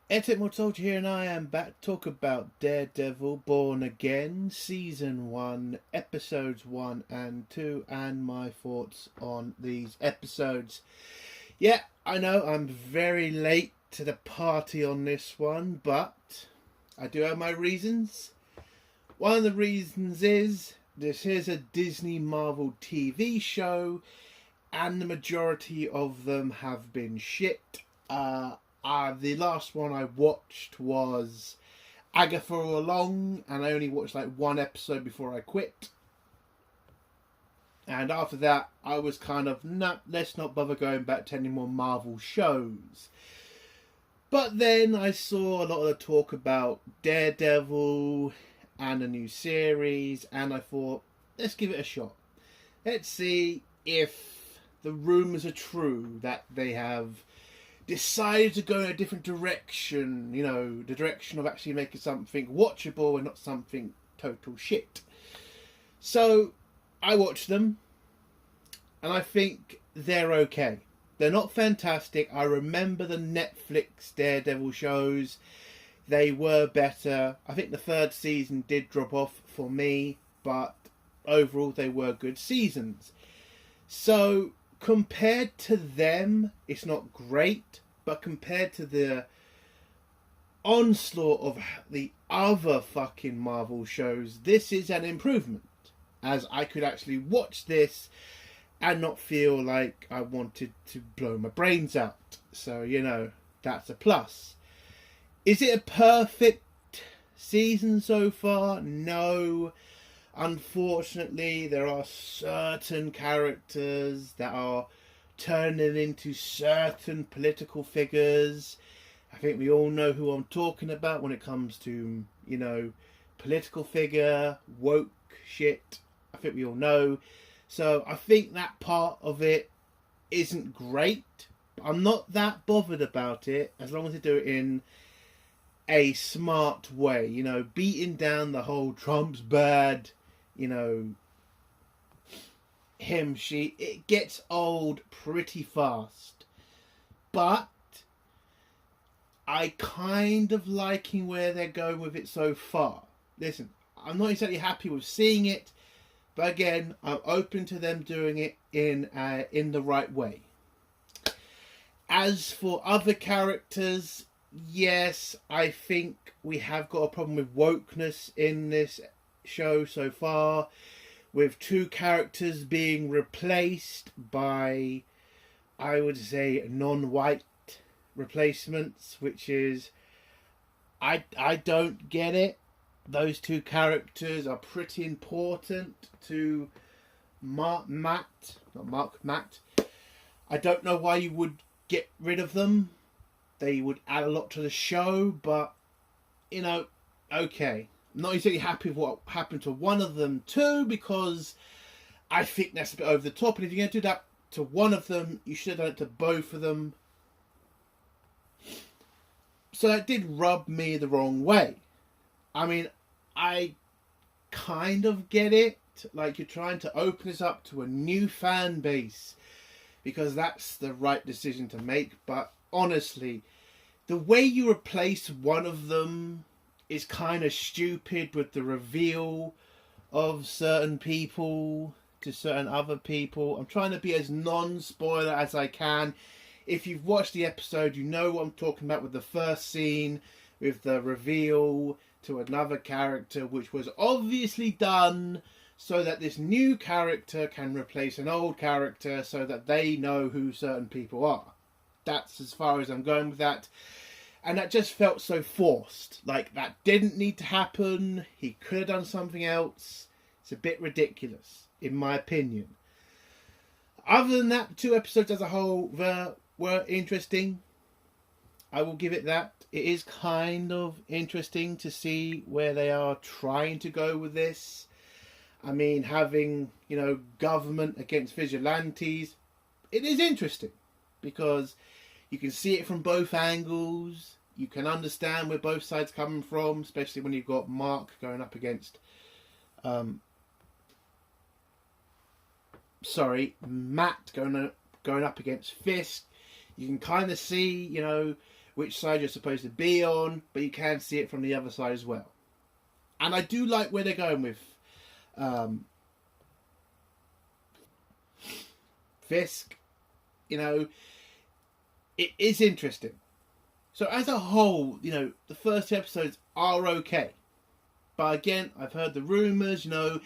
Etymol Soldier here, and I am back to talk about Daredevil Born Again, Season 1, Episodes 1 and 2, and my thoughts on these episodes. Yeah, I know I'm very late to the party on this one, but I do have my reasons. One of the reasons is this is a Disney Marvel TV show, and the majority of them have been shit. The last one I watched was Agatha All Along, and I only watched like one episode before I quit. And after that, I was kind of, let's not bother going back to any more Marvel shows. But then I saw a lot of the talk about Daredevil and a new series, and I thought, let's give it a shot. Let's see if the rumours are true that they have decided to go in a different direction, the direction of actually making something watchable and not something total shit. So I watched them, and I think they're okay. They're not fantastic. I remember the Netflix Daredevil shows. They were better. I think the third season did drop off for me, but overall they were good seasons. So compared to them, it's not great, but compared to the onslaught of the other fucking Marvel shows, this is an improvement. As I could actually watch this and not feel like I wanted to blow my brains out. So, that's a plus. Is it a perfect season so far? No. Unfortunately, there are certain characters that are turning into certain political figures. I think we all know who I'm talking about when it comes to, political figure, woke shit. I think we all know. So I think that part of it isn't great. But I'm not that bothered about it as long as they do it in a smart way. Beating down the whole Trump's bad, him, she, it gets old pretty fast. But I kind of liking where they're going with it so far. Listen, I'm not exactly happy with seeing it, but again, I'm open to them doing it in the right way. As for other characters, yes, I think we have got a problem with wokeness in this show so far, with two characters being replaced by, I would say, non-white replacements, which is, I don't get it. Those two characters are pretty important to Matt. I don't know why you would get rid of them. They would add a lot to the show, but, okay. I'm not exactly happy with what happened to one of them too, because I think that's a bit over the top. And if you're going to do that to one of them, you should have done it to both of them. So that did rub me the wrong way. I mean, I kind of get it. Like, you're trying to open this up to a new fan base, because that's the right decision to make. But honestly, the way you replace one of them is kind of stupid, with the reveal of certain people to certain other people. I'm trying to be as non-spoiler as I can. If you've watched the episode, you know what I'm talking about with the first scene, with the reveal to another character, which was obviously done so that this new character can replace an old character, so that they know who certain people are. That's as far as I'm going with that. And that just felt so forced. Like, that didn't need to happen. He could have done something else. It's a bit ridiculous, in my opinion. Other than that, the two episodes as a whole were interesting. I will give it that. It is kind of interesting to see where they are trying to go with this. I mean, having, government against vigilantes, it is interesting, because you can see it from both angles. You can understand where both sides coming from, especially when you've got Mark going up against, Matt going up against Fisk. You can kind of see, which side you're supposed to be on, but you can see it from the other side as well. And I do like where they're going with Fisk. You know, it is interesting. So as a whole, you know, the first two episodes are okay. But again, I've heard the rumours, you know,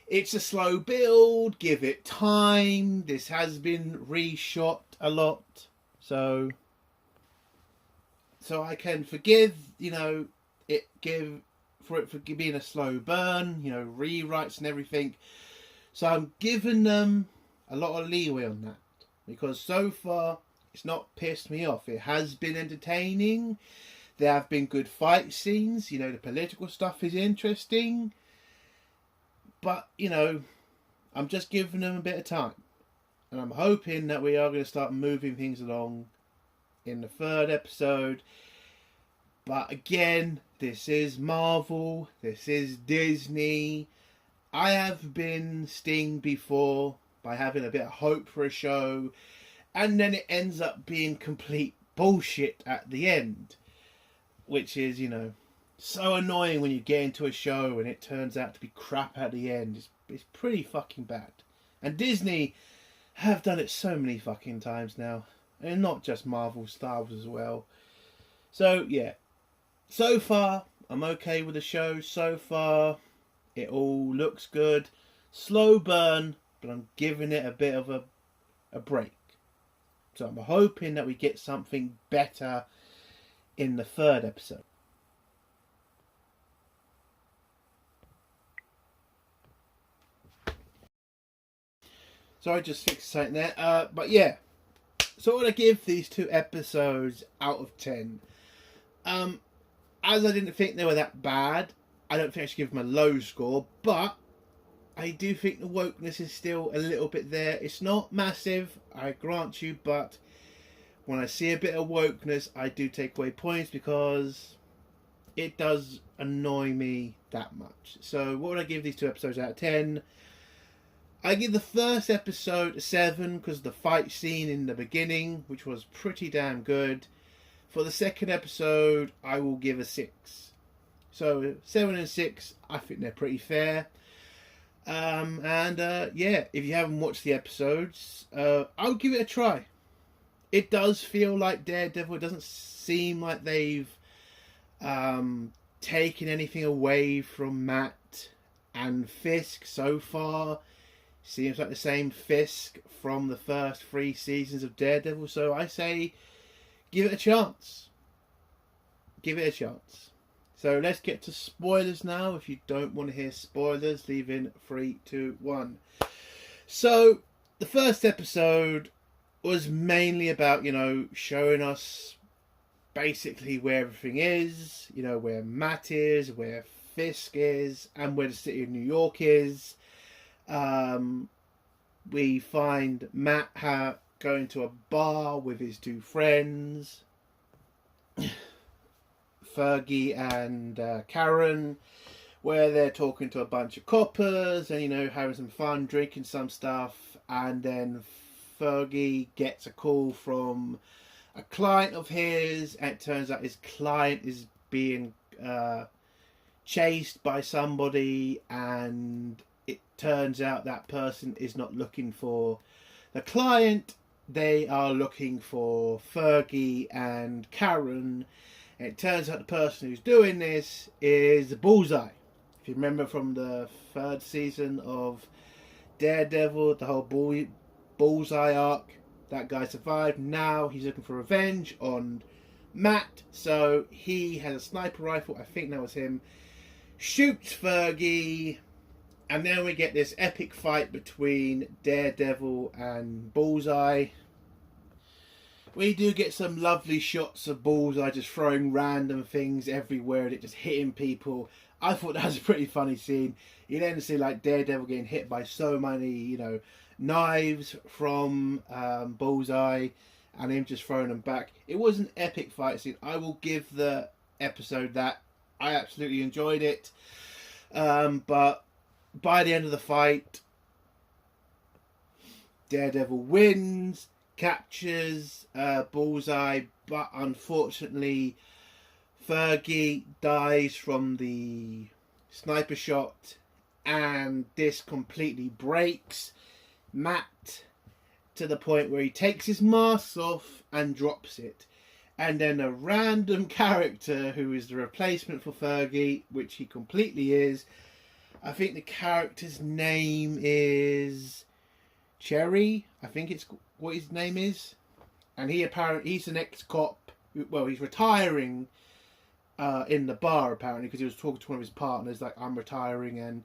it's a slow build, give it time. This has been reshot a lot. So I can forgive, you know, it for being a slow burn, you know, rewrites and everything. So I'm giving them a lot of leeway on that. Because so far, it's not pissed me off. It has been entertaining. There have been good fight scenes. You know, the political stuff is interesting. But, you know, I'm just giving them a bit of time. And I'm hoping that we are going to start moving things along in the third episode. But again, this is Marvel. This is Disney. I have been stinged before by having a bit of hope for a show, and then it ends up being complete bullshit at the end, which is, you know, so annoying when you get into a show and it turns out to be crap at the end. It's pretty fucking bad. And Disney have done it so many fucking times now, and not just Marvel, Star Wars as well. So yeah, so far I'm okay with the show. So far it all looks good. Slow burn, but I'm giving it a bit of a break. So I'm hoping that we get something better in the third episode. Sorry, just fixed something there. But yeah, so what I give these two episodes out of 10. As I didn't think they were that bad, I don't think I should give them a low score, but I do think the wokeness is still a little bit there. It's not massive, I grant you, but when I see a bit of wokeness, I do take away points because it does annoy me that much. So what would I give these two episodes out of 10? I give the first episode a 7 because of the fight scene in the beginning, which was pretty damn good. For the second episode, I will give a 6. So 7 and 6, I think they're pretty fair. Yeah, if you haven't watched the episodes, I'll give it a try. It does feel like Daredevil. It doesn't seem like they've taken anything away from Matt and Fisk so far. Seems like the same Fisk from the first 3 seasons of Daredevil. So I say, give it a chance. Give it a chance. So let's get to spoilers now. If you don't want to hear spoilers, leave in 3, 2, 1. So the first episode was mainly about, you know, showing us basically where everything is, you know, where Matt is, where Fisk is, and where the city of New York is. We find Matt going to a bar with his 2 friends, Fergie and Karen, where they're talking to a bunch of coppers and, you know, having some fun, drinking some stuff. And then Fergie gets a call from a client of his, and it turns out his client is being chased by somebody, and it turns out that person is not looking for the client. They are looking for Fergie and Karen. And it turns out the person who's doing this is Bullseye. If you remember from the 3rd season of Daredevil, the whole Bullseye arc, that guy survived. Now he's looking for revenge on Matt. So he has a sniper rifle, I think that was him, shoots Fergie, and then we get this epic fight between Daredevil and Bullseye. We do get some lovely shots of Bullseye just throwing random things everywhere and it just hitting people. I thought that was a pretty funny scene. You then see like Daredevil getting hit by so many, you know, knives from Bullseye and him just throwing them back. It was an epic fight scene. I will give the episode that. I absolutely enjoyed it. But by the end of the fight, Daredevil wins, captures Bullseye, but unfortunately Fergie dies from the sniper shot, and this completely breaks Matt to the point where he takes his mask off and drops it. And then a random character who is the replacement for Fergie, which he completely is. I think the character's name is Cherry. I think it's what his name is. And he's an ex-cop. Well, he's retiring in the bar apparently, because he was talking to one of his partners like, I'm retiring, and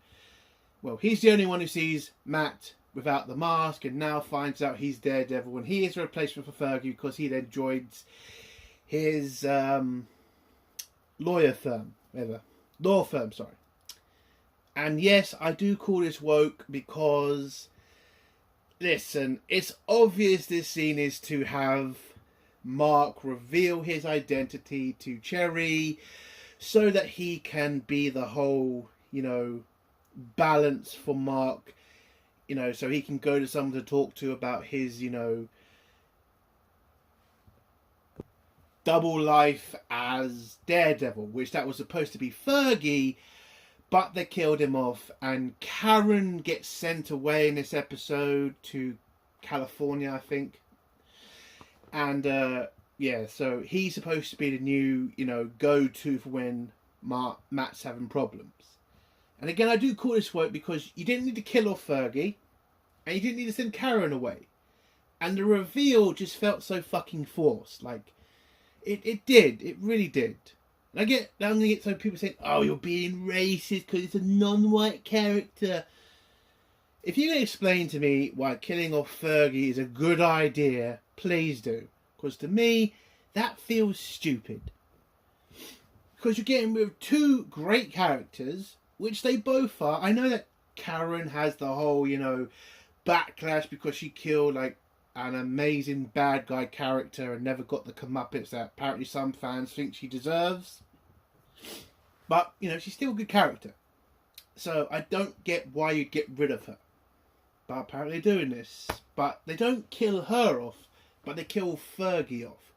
well, he's the only one who sees Matt without the mask, and now finds out he's Daredevil, and he is a replacement for Fergie because he then joins his law firm, sorry. And yes, I do call this woke because, listen, it's obvious this scene is to have Mark reveal his identity to Cherry so that he can be the whole, balance for Mark, so he can go to someone to talk to about his, double life as Daredevil, which that was supposed to be Fergie, but they killed him off, and Karen gets sent away in this episode to California, I think. And so he's supposed to be the new, go-to for when Matt's having problems. And again, I do call this woke because you didn't need to kill off Fergie, and you didn't need to send Karen away. And the reveal just felt so fucking forced. Like, it did. It really did. And I'm going to get some people saying, oh, you're being racist because it's a non-white character. If you can explain to me why killing off Fergie is a good idea, please do. Because to me, that feels stupid. Because you're getting rid of two great characters, which they both are. I know that Karen has the whole, backlash because she killed, an amazing bad guy character and never got the comeuppance that apparently some fans think she deserves. But, she's still a good character. So I don't get why you'd get rid of her. But apparently they're doing this. But they don't kill her off, but they kill Fergie off.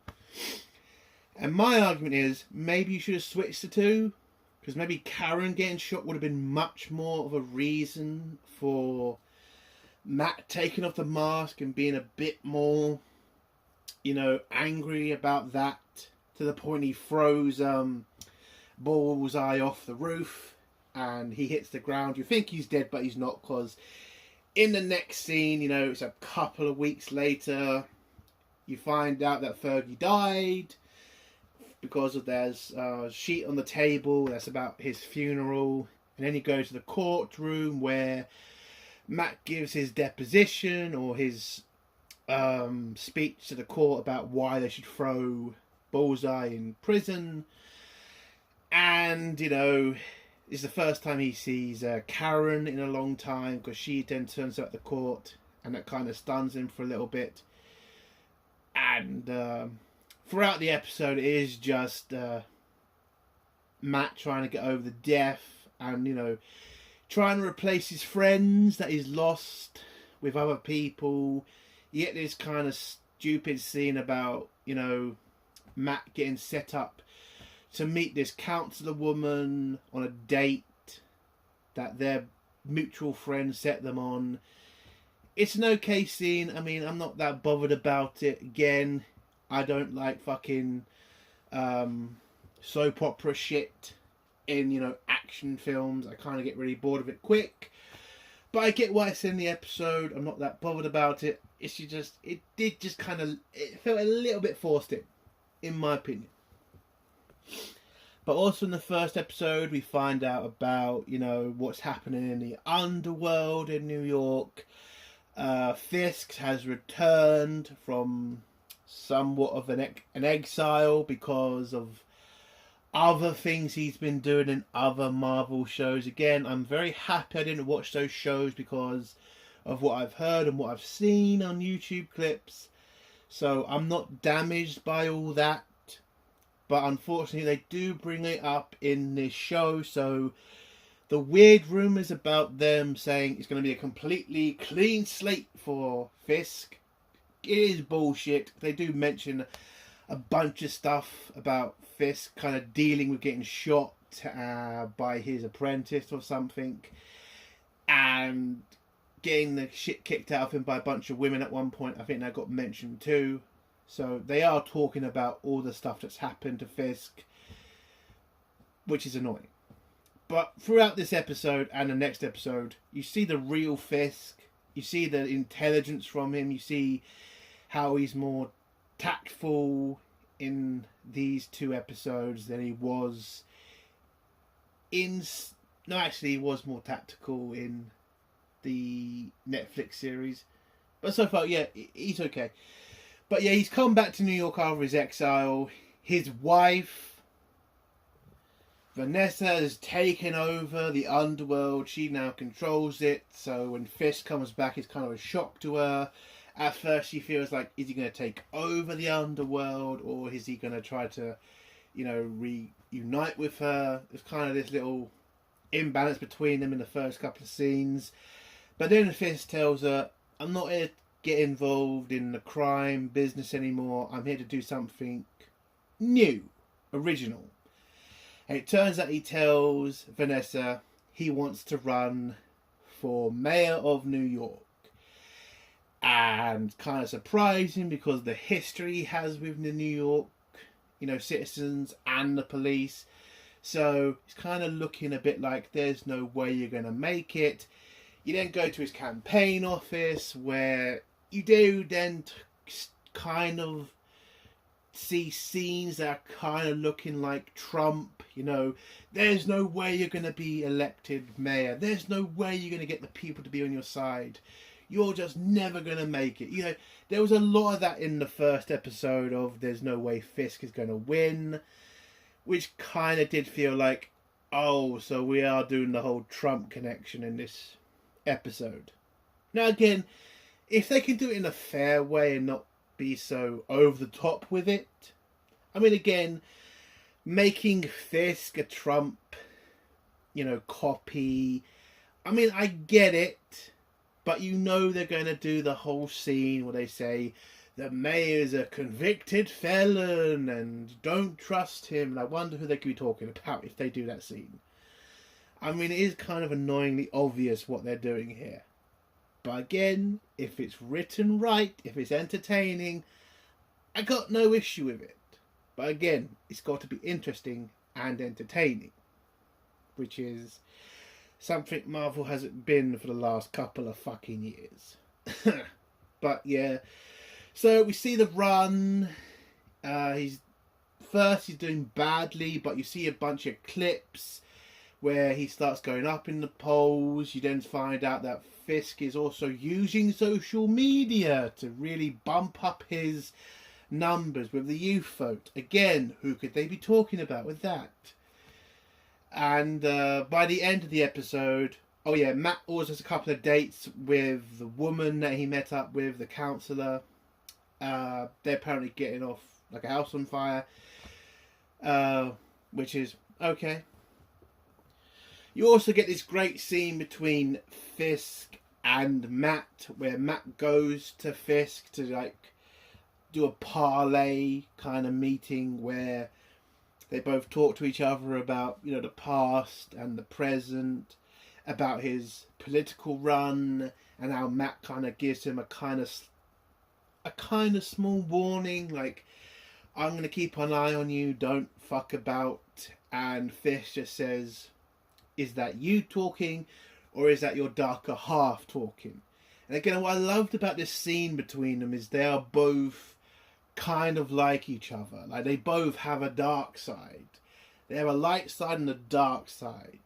And my argument is, maybe you should have switched the two. Because maybe Karen getting shot would have been much more of a reason for Matt taking off the mask and being a bit more, angry about that, to the point he throws Bullseye off the roof and he hits the ground. You think he's dead, but he's not, because in the next scene, it's a couple of weeks later, you find out that Fergie died because there's a sheet on the table that's about his funeral, and then you go to the courtroom where Matt gives his deposition or his speech to the court about why they should throw Bullseye in prison. And, it's the first time he sees Karen in a long time, because she then turns up at the court, and that kind of stuns him for a little bit. And throughout the episode, it is just Matt trying to get over the death and, trying to replace his friends that he's lost with other people. You get this kind of stupid scene about, Matt getting set up to meet this counselor woman on a date that their mutual friend set them on. It's an okay scene. I mean, I'm not that bothered about it. Again, I don't like fucking soap opera shit in, action films. I kind of get really bored of it quick. But I get why it's in the episode. I'm not that bothered about it. It felt a little bit forced in my opinion. But also in the first episode, we find out about, what's happening in the underworld in New York. Fisk has returned from somewhat of an exile because of other things he's been doing in other Marvel shows. Again, I'm very happy I didn't watch those shows because of what I've heard and what I've seen on YouTube clips. So I'm not damaged by all that. But unfortunately, they do bring it up in this show. So the weird rumours about them saying it's going to be a completely clean slate for Fisk it is bullshit. They do mention a bunch of stuff about Fisk kind of dealing with getting shot by his apprentice or something, and getting the shit kicked out of him by a bunch of women at one point. I think that got mentioned too. So they are talking about all the stuff that's happened to Fisk, which is annoying. But throughout this episode and the next episode, you see the real Fisk. You see the intelligence from him. You see how he's more tactful in these 2 episodes than he was in... No, actually, he was more tactical in the Netflix series. But so far, yeah, he's okay. But yeah, he's come back to New York after his exile. His wife, Vanessa, has taken over the underworld. She now controls it. So when Fisk comes back, it's kind of a shock to her. At first, she feels like, is he going to take over the underworld, or is he going to try to, reunite with her? There's kind of this little imbalance between them in the first couple of scenes. But then Fisk tells her, I'm not here to get involved in the crime business anymore. I'm here to do something new, original. And it turns out he tells Vanessa he wants to run for mayor of New York. And kind of surprising because the history he has with the New York, citizens and the police. So it's kind of looking a bit like there's no way you're going to make it. You then go to his campaign office where you do then kind of see scenes that are kind of looking like Trump. There's no way you're going to be elected mayor. There's no way you're going to get the people to be on your side. You're just never going to make it. There was a lot of that in the first episode of there's no way Fisk is going to win, which kind of did feel like, oh, so we are doing the whole Trump connection in this episode. Now again, if they can do it in a fair way and not be so over the top with it. I mean, again, making Fisk a Trump, copy. I mean, I get it, but they're going to do the whole scene where they say the mayor's a convicted felon and don't trust him. And I wonder who they could be talking about if they do that scene. I mean, it is kind of annoyingly obvious what they're doing here. But again, if it's written right, if it's entertaining, I got no issue with it. But again, it's got to be interesting and entertaining, which is something Marvel hasn't been for the last couple of fucking years. But yeah, so we see the run. He's doing badly, but you see a bunch of clips where he starts going up in the polls. You then find out that Fisk is also using social media to really bump up his numbers with the youth vote. Again, who could they be talking about with that? And by the end of the episode, oh yeah, Matt always has a couple of dates with the woman that he met up with, the counsellor. They're apparently getting off like a house on fire, which is okay. You also get this great scene between Fisk and Matt, where Matt goes to Fisk to do a parlay kind of meeting where they both talk to each other about the past and the present, about his political run, and how Matt kind of gives him a kind of small warning, like, I'm going to keep an eye on you, don't fuck about. And Fisk just says, is that you talking, or is that your darker half talking? And again, what I loved about this scene between them is they are both kind of like each other. Like, they both have a dark side. They have a light side and a dark side.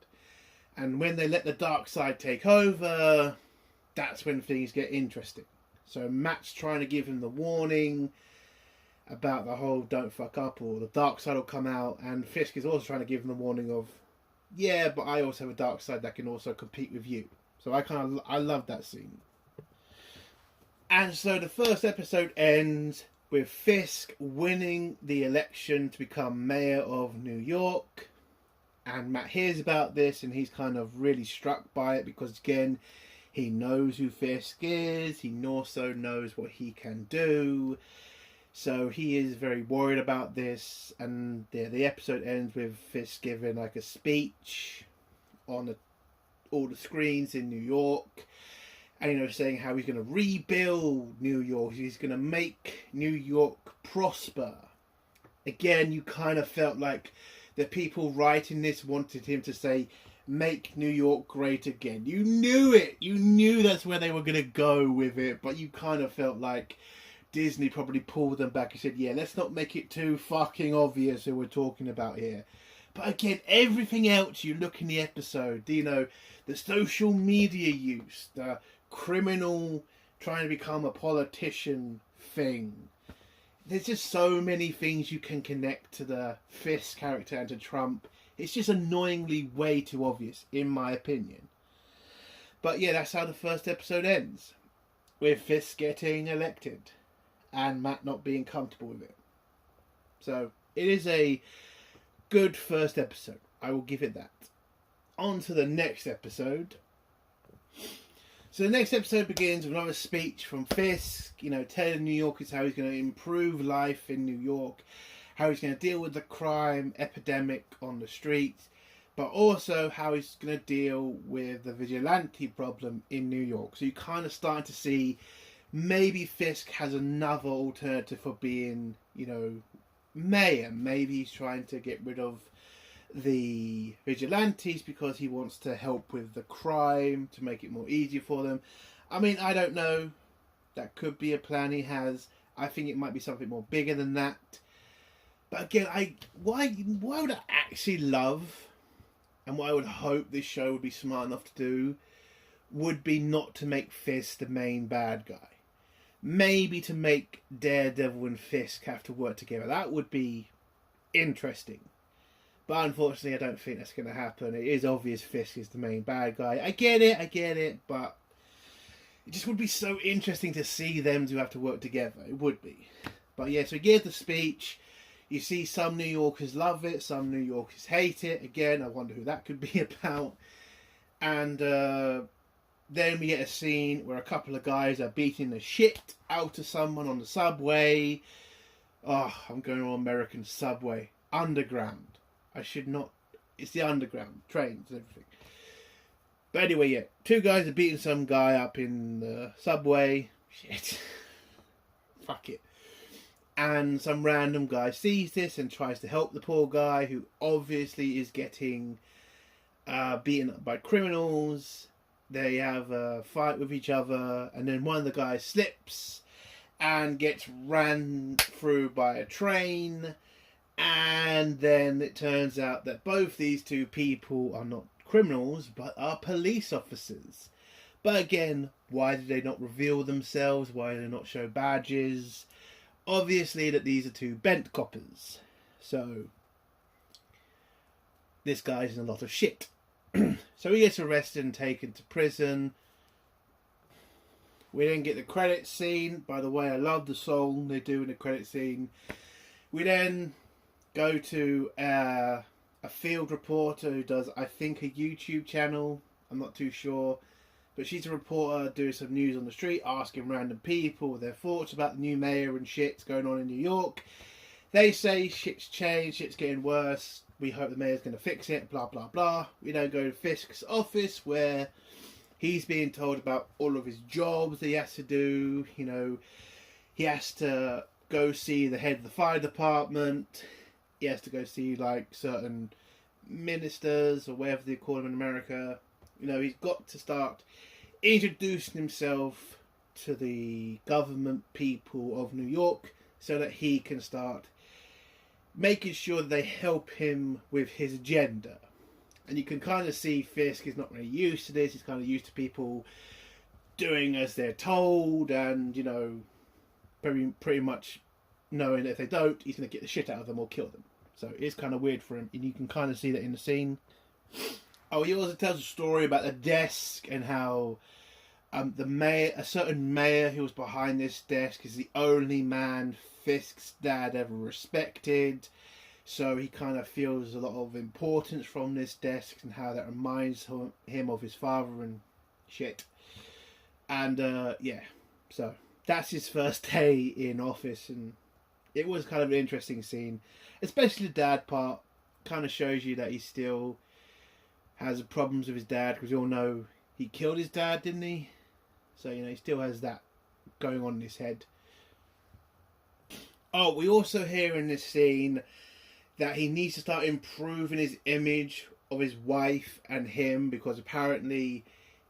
And when they let the dark side take over, that's when things get interesting. So Matt's trying to give him the warning about the whole don't fuck up, or the dark side will come out. And Fisk is also trying to give him the warning of, yeah, but I also have a dark side that can also compete with you. So I love that scene. And so the first episode ends with Fisk winning the election to become mayor of New York. And Matt hears about this and he's kind of really struck by it because, again, He knows who Fisk is. He also knows what he can do. So he is very worried about this. And the episode ends with Fisk giving like a speech on all the screens in New York. And, saying how he's going to rebuild New York. He's going to make New York prosper. Again, you kind of felt like the people writing this wanted him to say, make New York great again. You knew it. You knew that's where they were going to go with it. But you kind of felt like Disney probably pulled them back and said, yeah, let's not make it too fucking obvious who we're talking about here. But again, everything else you look in the episode, the social media use, the criminal trying to become a politician thing. There's just so many things you can connect to the Fisk character and to Trump. It's just annoyingly way too obvious, in my opinion. But yeah, that's how the first episode ends. With Fisk getting elected. And Matt not being comfortable with it. So, it is a good first episode. I will give it that. On to the next episode. So the next episode begins with another speech from Fisk, telling New Yorkers how he's going to improve life in New York, how he's going to deal with the crime epidemic on the streets, but also how he's going to deal with the vigilante problem in New York. So you're kind of starting to see maybe Fisk has another alternative for being, mayor. Maybe he's trying to get rid of the vigilantes because he wants to help with the crime to make it more easier for them. I mean, I don't know. That could be a plan he has. I think it might be something more bigger than that. But again, why would I actually love, and what I would hope this show would be smart enough to do, would be not to make Fisk the main bad guy. Maybe to make Daredevil and Fisk have to work together. That would be interesting. But unfortunately, I don't think that's going to happen. It is obvious Fisk is the main bad guy. I get it, but it just would be so interesting to see them to have to work together. It would be. But yeah, so he gives the speech. You see some New Yorkers love it, some New Yorkers hate it. Again, I wonder who that could be about. And then we get a scene where a couple of guys are beating the shit out of someone on the subway. Oh, I'm going to American subway. Underground. I should not. It's the underground. Trains and everything. But anyway, yeah. Two guys are beating some guy up in the subway. Shit. Fuck it. And some random guy sees this and tries to help the poor guy who obviously is getting beaten up by criminals. They have a fight with each other. And then one of the guys slips and gets ran through by a train. And then it turns out that both these two people are not criminals, but are police officers. But again, why did they not reveal themselves? Why did they not show badges? Obviously that these are two bent coppers. So, this guy's in a lot of shit. So he gets arrested and taken to prison. We then get the credits scene. By the way, I love the song they do in the credit scene. We then go to a field reporter who does, I think, a YouTube channel. I'm not too sure. But she's a reporter doing some news on the street, asking random people their thoughts about the new mayor and shit's going on in New York. They say shit's changed, shit's getting worse. We hope the mayor's going to fix it, blah, blah, blah. We then go to Fisk's office where he's being told about all of his jobs that he has to do. He has to go see the head of the fire department. He has to go see, certain ministers or whatever they call them in America. He's got to start introducing himself to the government people of New York so that he can start making sure that they help him with his agenda. And you can kind of see Fisk is not really used to this. He's kind of used to people doing as they're told and, pretty much knowing that if they don't, he's going to get the shit out of them or kill them. So it's kind of weird for him, and you can kind of see that in the scene. Oh, he also tells a story about the desk and how the mayor, a certain mayor who was behind this desk, is the only man Fisk's dad ever respected. So he kind of feels a lot of importance from this desk and how that reminds him of his father and shit. And yeah, so that's his first day in office, and it was kind of an interesting scene, especially the dad part. Kind of shows you that he still has problems with his dad, because you all know he killed his dad, didn't he? So he still has that going on in his head. Oh, we also hear in this scene that he needs to start improving his image of his wife and him, because apparently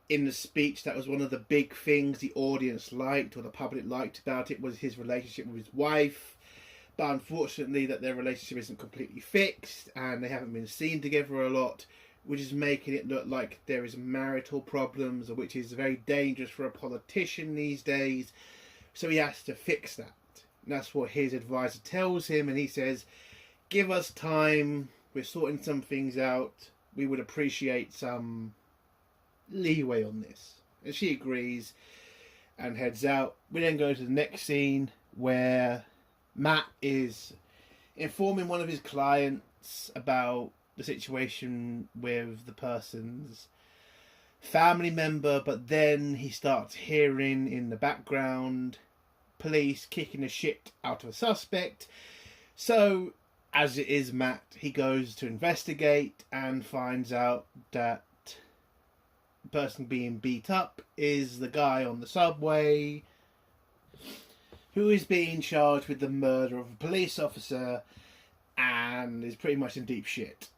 in the speech that was one of the big things the audience liked, or the public liked about it, was his relationship with his wife. But unfortunately that their relationship isn't completely fixed, and they haven't been seen together a lot, which is making it look like there is marital problems, which is very dangerous for a politician these days. So he has to fix that. And that's what his advisor tells him, and he says, give us time, we're sorting some things out, we would appreciate some leeway on this. And she agrees and heads out. We then go to the next scene where Matt is informing one of his clients about the situation with the person's family member, but then he starts hearing in the background police kicking the shit out of a suspect. So, as it is Matt, he goes to investigate and finds out that the person being beat up is the guy on the subway who is being charged with the murder of a police officer and is pretty much in deep shit.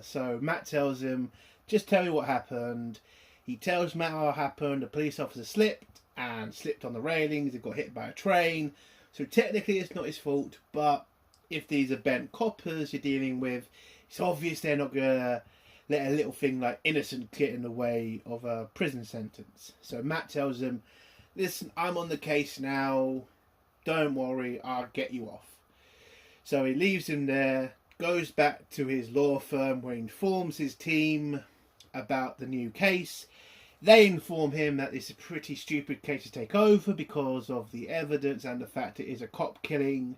So Matt tells him, just tell me what happened. He tells Matt how it happened. The police officer slipped on the railings. He got hit by a train. So technically it's not his fault, but if these are bent coppers you're dealing with, it's obvious they're not going to let a little thing like innocent get in the way of a prison sentence. So Matt tells him, listen, I'm on the case now. Don't worry, I'll get you off. So he leaves him there, goes back to his law firm where he informs his team about the new case. They inform him that it's a pretty stupid case to take over because of the evidence and the fact it is a cop killing,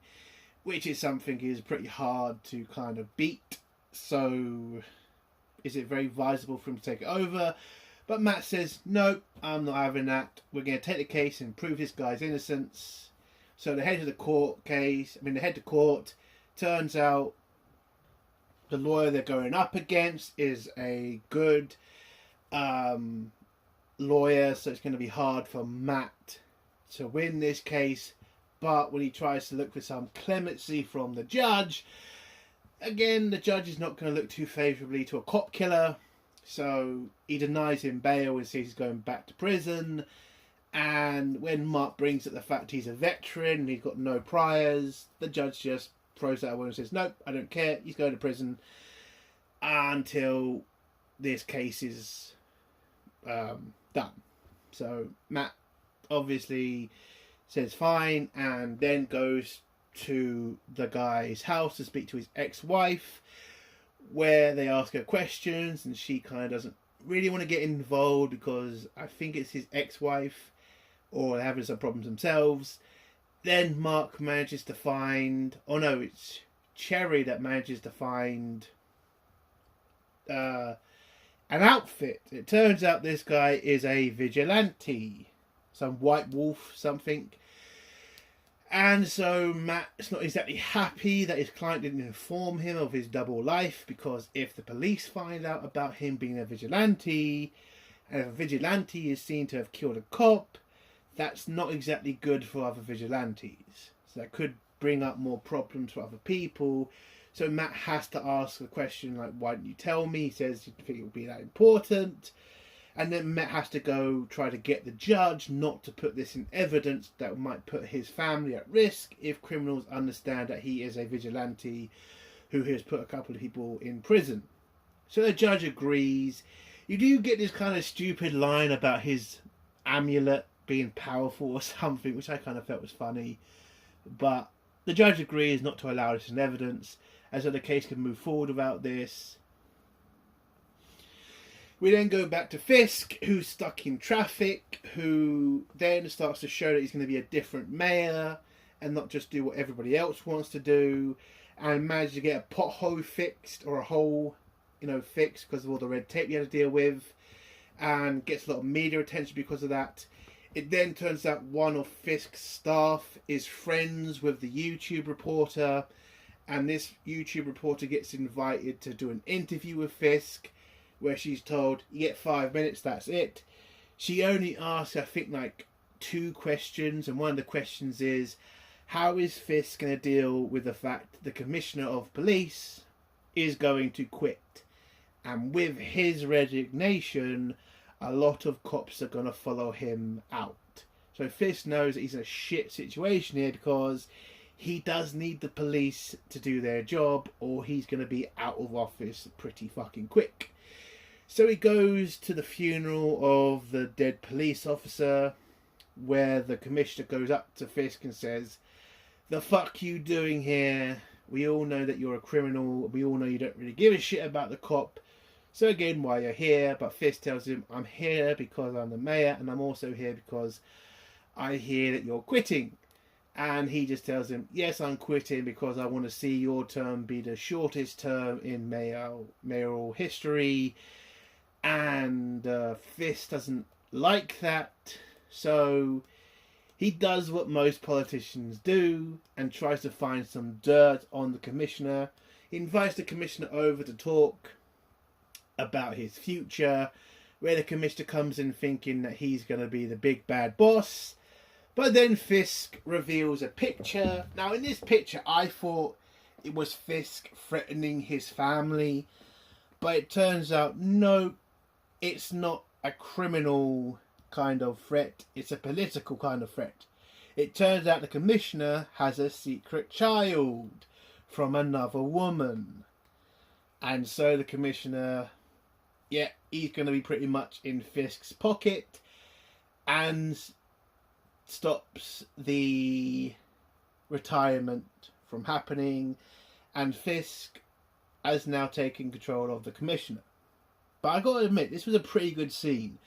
which is something is pretty hard to kind of beat. So is it very advisable for him to take it over? But Matt says, no, I'm not having that. We're going to take the case and prove this guy's innocence. So they head to court. Turns out the lawyer they're going up against is a good lawyer, so it's going to be hard for Matt to win this case. But when he tries to look for some clemency from the judge, again, the judge is not going to look too favourably to a cop killer. So he denies him bail and says he's going back to prison. And when Mark brings up the fact he's a veteran and he's got no priors, the judge just throws that away and says, nope, I don't care, he's going to prison until this case is done. So Matt obviously says fine, and then goes to the guy's house to speak to his ex-wife, where they ask her questions, and she kind of doesn't really want to get involved because I think it's his ex-wife, or they're having some problems themselves. Then Mark manages to find, it's Cherry that manages to find an outfit. It turns out this guy is a vigilante, some white wolf something. And so Matt's not exactly happy that his client didn't inform him of his double life, because if the police find out about him being a vigilante, and if a vigilante is seen to have killed a cop, that's not exactly good for other vigilantes. So that could bring up more problems for other people. So Matt has to ask the question, like, why didn't you tell me? He says he didn't think it would be that important. And then Matt has to go try to get the judge not to put this in evidence that might put his family at risk if criminals understand that he is a vigilante who has put a couple of people in prison. So the judge agrees. You do get this kind of stupid line about his amulet being powerful or something, which I kind of felt was funny. But the judge agrees not to allow this in evidence, and so the case can move forward without this. We then go back to Fisk, who's stuck in traffic, who then starts to show that he's going to be a different mayor and not just do what everybody else wants to do, and manages to get a pothole fixed, or a hole, fixed because of all the red tape he had to deal with, and gets a lot of media attention because of that. It then turns out one of Fisk's staff is friends with the YouTube reporter, and this YouTube reporter gets invited to do an interview with Fisk, where she's told, you get 5 minutes, that's it. She only asks, I think, like 2 questions, and one of the questions is, how is Fisk going to deal with the fact the Commissioner of Police is going to quit? And with his resignation, a lot of cops are going to follow him out. So Fisk knows that he's in a shit situation here because he does need the police to do their job, or he's going to be out of office pretty fucking quick. So he goes to the funeral of the dead police officer, where the commissioner goes up to Fisk and says, the fuck you doing here? We all know that you're a criminal. We all know you don't really give a shit about the cop. So again, why you're here? But Fisk tells him, I'm here because I'm the mayor, and I'm also here because I hear that you're quitting. And he just tells him, yes, I'm quitting because I want to see your term be the shortest term in mayoral history. And Fisk doesn't like that. So he does what most politicians do and tries to find some dirt on the commissioner. He invites the commissioner over to talk about his future, where the commissioner comes in thinking that he's going to be the big bad boss. But then Fisk reveals a picture. Now in this picture I thought it was Fisk threatening his family, but it turns out no, it's not a criminal kind of threat, it's a political kind of threat. It turns out the commissioner has a secret child from another woman, and so the commissioner, yeah, he's going to be pretty much in Fisk's pocket and stops the retirement from happening, and Fisk has now taken control of the commissioner. But I got to admit, this was a pretty good scene.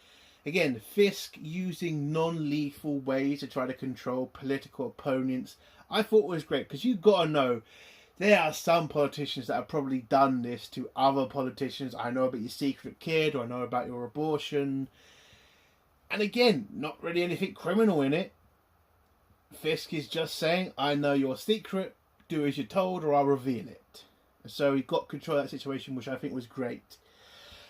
Again, Fisk using non-lethal ways to try to control political opponents, I thought was great, because you've got to know, there are some politicians that have probably done this to other politicians. I know about your secret kid, or I know about your abortion. And again, not really anything criminal in it. Fisk is just saying, I know your secret, do as you're told or I'll reveal it. And so he got control of that situation, which I think was great.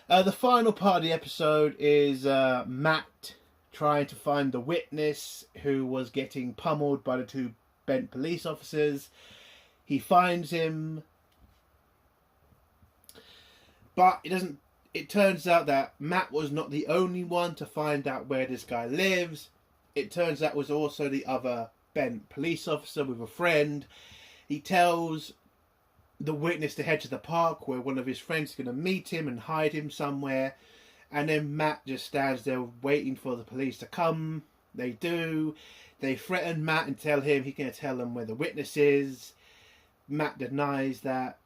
The final part of the episode is Matt trying to find the witness who was getting pummeled by the 2 bent police officers. He finds him, but it turns out that Matt was not the only one to find out where this guy lives. It turns out it was also the other bent police officer with a friend. He tells the witness to head to the park where one of his friends is going to meet him and hide him somewhere. And then Matt just stands there waiting for the police to come. They do. They threaten Matt and tell him he's going to tell them where the witness is. Matt denies that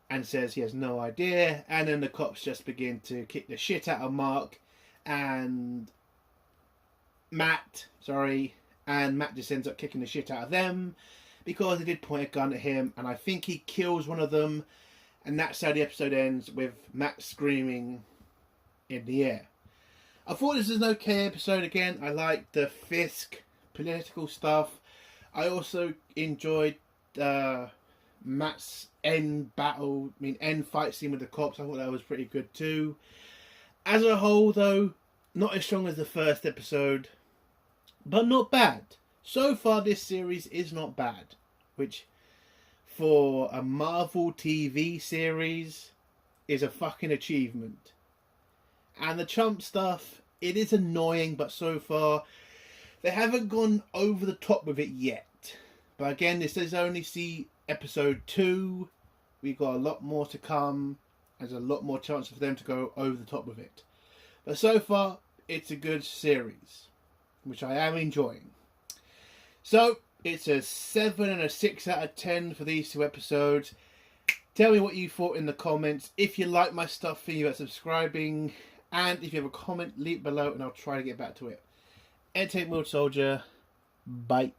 and says he has no idea. And then the cops just begin to kick the shit out of Mark and Matt just ends up kicking the shit out of them because they did point a gun at him, and I think he kills one of them, and that's how the episode ends, with Matt screaming in the air. I thought this was an okay episode. Again, I liked the Fisk political stuff. I also enjoyed Matt's end fight scene with the cops. I thought that was pretty good too. As a whole, though, not as strong as the first episode, but not bad. So far, this series is not bad, which for a Marvel TV series is a fucking achievement. And the Trump stuff, it is annoying, but so far they haven't gone over the top with it yet. But again, this is only episode 2. We've got a lot more to come. There's a lot more chance for them to go over the top with it. But so far, it's a good series, which I am enjoying. So, it's a 7 and a 6 out of 10 for these 2 episodes. Tell me what you thought in the comments. If you like my stuff, think about subscribing. And if you have a comment, leave it below and I'll try to get back to it. Entertainment World Soldier. Bye.